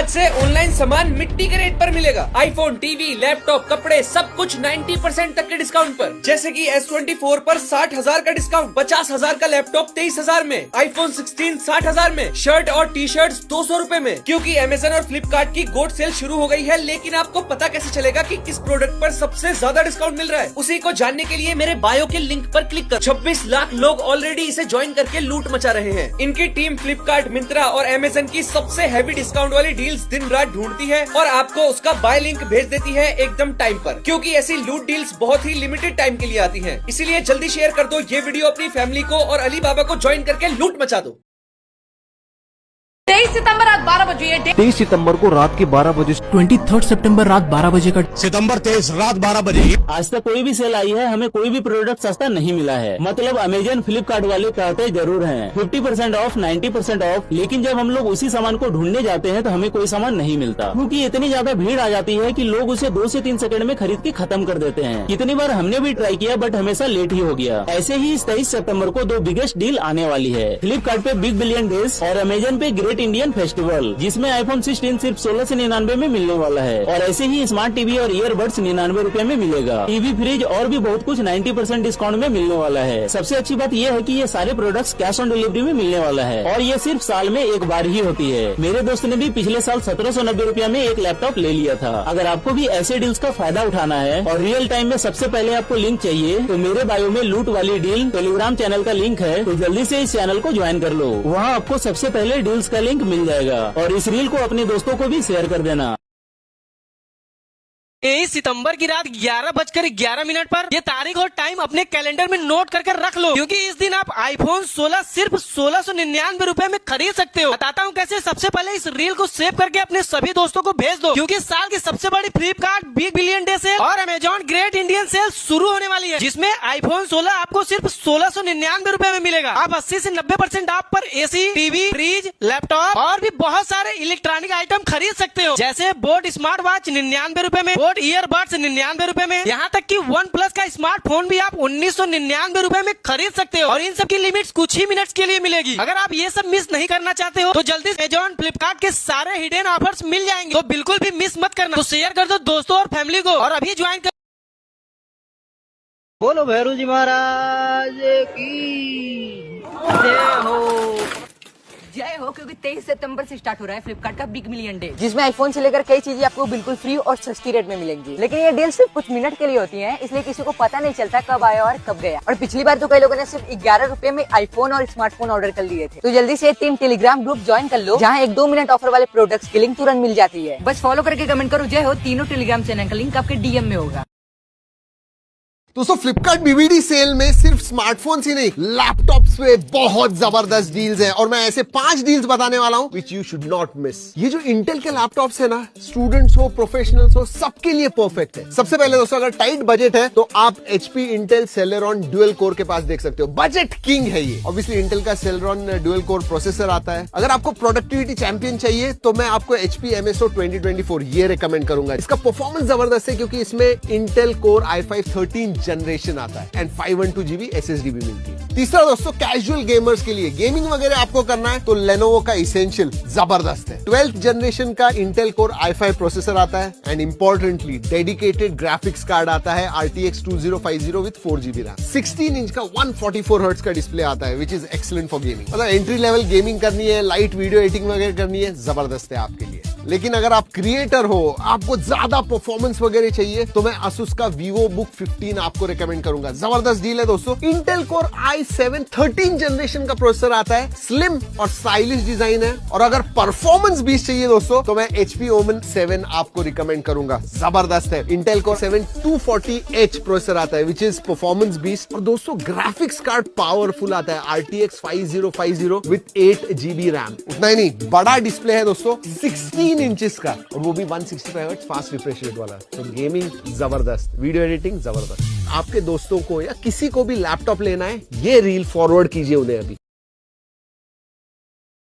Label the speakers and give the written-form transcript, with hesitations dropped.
Speaker 1: आज से ऑनलाइन सामान मिट्टी के रेट पर मिलेगा। आईफोन, टीवी, लैपटॉप, कपड़े सब कुछ 90% तक के डिस्काउंट पर। जैसे कि S24 पर 60,000 का डिस्काउंट, 50,000 का लैपटॉप 23,000 में, आईफोन 16 60,000 में, शर्ट और टी शर्ट 200 रूपए में। क्योंकि अमेजन और फ्लिपकार्ट की गोट सेल शुरू हो गई है, लेकिन आपको पता कैसे चलेगा कि किस प्रोडक्ट पर सबसे ज्यादा डिस्काउंट मिल रहा है? उसी को जानने के लिए मेरे बायो के लिंक पर क्लिक कर। 26 लाख लोग ऑलरेडी इसे ज्वाइन करके लूट मचा रहे हैं। इनकी टीम फ्लिपकार्ट, मिंत्रा और अमेजन की सबसे हैवी डिस्काउंट वाली डील्स दिन रात ढूंढती है और आपको उसका बाय लिंक भेज देती है एकदम टाइम पर। क्योंकि ऐसी लूट डील्स बहुत ही लिमिटेड टाइम के लिए आती हैं। इसीलिए जल्दी शेयर कर दो ये वीडियो अपनी फैमिली को और अली बाबा को ज्वाइन करके लूट मचा दो।
Speaker 2: 23 सितंबर रात 12 बजे
Speaker 3: 23 सितंबर को रात के 12 बजे
Speaker 4: 23 सितंबर रात 12 बजे का
Speaker 5: सितंबर 23 रात 12 बजे।
Speaker 6: आज तक कोई भी सेल आई है, हमें कोई भी प्रोडक्ट सस्ता नहीं मिला है। मतलब अमेजन, फ्लिपकार्ट वाले कहते जरूर हैं 50% ऑफ, 90% ऑफ, लेकिन जब हम लोग उसी सामान को ढूंढने जाते हैं तो हमें कोई सामान नहीं मिलता, क्योंकि इतनी ज्यादा भीड़ आ जाती है कि लोग उसे 2 से 3 सेकंड में खरीद के खत्म कर देते हैं। कितनी बार हमने भी ट्राई किया बट हमेशा लेट ही हो गया। ऐसे ही 23 सितंबर को 2 बिगेस्ट डील आने वाली है। फ्लिपकार्ट पे बिग बिलियन डेज और अमेजन पे ग्रेट इंडियन फेस्टिवल, जिसमें आईफोन 16 सिर्फ 1699 में मिलने वाला है। और ऐसे ही स्मार्ट टीवी और ईयरबड्स 99 रूपए में मिलेगा। टीवी, फ्रिज और भी बहुत कुछ 90% डिस्काउंट में मिलने वाला है। सबसे अच्छी बात यह है कि ये सारे प्रोडक्ट्स कैश ऑन डिलीवरी में मिलने वाला है और ये सिर्फ साल में एक बार ही होती है। मेरे दोस्त ने भी पिछले साल 1790 रूपया में एक लैपटॉप ले लिया था। अगर आपको भी ऐसे डील्स का फायदा उठाना है और रियल टाइम में सबसे पहले आपको लिंक चाहिए तो मेरे बायो में लूट वाली डील टेलीग्राम चैनल का लिंक है, तो जल्दी से इस चैनल को ज्वाइन कर लो। वहाँ आपको सबसे पहले डील्स का लिंक मिल जाएगा और इस रील को अपने दोस्तों को भी शेयर कर देना।
Speaker 7: 23 सितंबर की रात 11:11 पर ये तारीख और टाइम अपने कैलेंडर में नोट करके रख लो, क्योंकि इस दिन आप आईफोन 16 सिर्फ 1699 रूपए में खरीद सकते हो। बताता हूँ कैसे। सबसे पहले इस रील को सेव करके अपने सभी दोस्तों को भेज दो, क्योंकि साल की सबसे बड़ी Flipkart big billion day sale और अमेजॉन ग्रेट इंडियन सेल शुरू होने वाली है, जिसमें आईफोन 16 आपको सिर्फ 1699 रूपए में मिलेगा। आप 80 से 90% ऑफ पर एसी, टीवी, फ्रिज, लैपटॉप और भी बहुत सारे इलेक्ट्रॉनिक आइटम खरीद सकते हो, जैसे बोट स्मार्ट वॉच 99 रूपए में, ईयरबड्स 99 रूपए में, यहाँ तक कि OnePlus का स्मार्टफोन भी आप 1999 रूपए में खरीद सकते हो। और इन सब की लिमिट्स कुछ ही मिनट्स के लिए मिलेगी। अगर आप ये सब मिस नहीं करना चाहते हो तो जल्दी से अमेजॉन, फ्लिपकार्ट के सारे हिडन ऑफर्स मिल जाएंगे, तो बिल्कुल भी मिस मत करना। तो शेयर कर दो दोस्तों और फैमिली को और अभी ज्वाइन कर।
Speaker 6: बोलो भैरू जी महाराज की
Speaker 2: जय हो, क्योंकि 23 सितंबर से स्टार्ट हो रहा है फ्लिपकार्ट का बिग मिलियन डे,
Speaker 8: जिसमें आईफोन से लेकर कई चीजें आपको बिल्कुल फ्री और सस्ती रेट में मिलेंगी। लेकिन ये डील सिर्फ कुछ मिनट के लिए होती है, इसलिए किसी को पता नहीं चलता कब आया और कब गया। और पिछली बार तो कई लोगों ने सिर्फ 11 रुपए में आईफोन और स्मार्टफोन ऑर्डर कर लिए थे। तो जल्दी से 3 टेलीग्राम ग्रुप ज्वाइन कर लो, जहाँ 1-2 मिनट ऑफर वाले प्रोडक्ट्स की लिंक तुरंत मिल जाती है। बस फॉलो करके कमेंट करो जय हो। तीनों टेलीग्राम चैनल का लिंक आपके डीएम में होगा।
Speaker 5: दोस्तों, फ्लिपकार्ट बीबीडी सेल में सिर्फ स्मार्टफोन्स ही नहीं, लैपटॉप्स पे बहुत जबरदस्त डील्स हैं और मैं ऐसे 5 डील्स बताने वाला हूं which you should not miss. ये जो इंटेल के लैपटॉप्स है ना, स्टूडेंट्स हो, प्रोफेशनल्स हो, सबके लिए परफेक्ट है। सबसे पहले दोस्तों, अगर टाइट बजट है तो आप HP Intel Celeron dual core के पास देख सकते हो। बजट किंग है ये। ऑब्वियसली इंटेल का सेलेरॉन ड्यूअल कोर प्रोसेसर आता है। अगर आपको प्रोडक्टिविटी चैंपियन चाहिए तो मैं आपको HP MSO 2024 ये रिकमेंड करूंगा। इसका परफॉर्मेंस जबरदस्त है, क्योंकि इसमें इंटेल कोर i5 13 जनरेशन आता है एंड 512 GB SSD भी मिलती है। तीसरा दोस्तों, कैजुअल गेमर्स के लिए गेमिंग वगैरह आपको करना है तो लेनोवो का इसेंशियल जबरदस्त है। 12th जनरेशन का इंटेल कोर i5 प्रोसेसर आता है and importantly dedicated graphics card आता है RTX 2050 with 4 GB RAM. 16 inch का 144 हर्ट्ज का डिस्प्ले आता है, which is excellent for gaming. मतलब एंट्री लेवल गेमिंग करनी है, लाइट वीडियो एडिटिंग वगैरह करनी है, जबरदस्त है आपके लिए। लेकिन अगर आप क्रिएटर हो, आपको ज्यादा परफॉर्मेंस वगैरह चाहिए, तो मैं Asus का VivoBook 15 आपको रिकमेंड करूंगा। जबरदस्त डील है दोस्तों। इंटेल कोर i7 13 जनरेशन का प्रोसेसर आता है, स्लिम और स्टाइलिश डिजाइन है। और अगर परफॉर्मेंस बीस्ट चाहिए दोस्तों तो मैं HP Omen 7 आपको रिकमेंड करूंगा। जबरदस्त है। इंटेल कोर 7 240H प्रोसेसर आता है, विच इज परफॉर्मेंस बीस्ट। और दोस्तों, ग्राफिक्स कार्ड पावरफुल आता है, RTX 5050 विद 8 GB रैम। उतना ही नहीं, बड़ा डिस्प्ले है दोस्तों, 16 इंचेस का, और वो भी 165 हर्ट्ज फास्ट रिफ्रेश रेट वाला। तो गेमिंग जबरदस्त, वीडियो एडिटिंग जबरदस्त। आपके दोस्तों को या किसी को भी लैपटॉप लेना है, ये रील फॉरवर्ड कीजिए उन्हें अभी।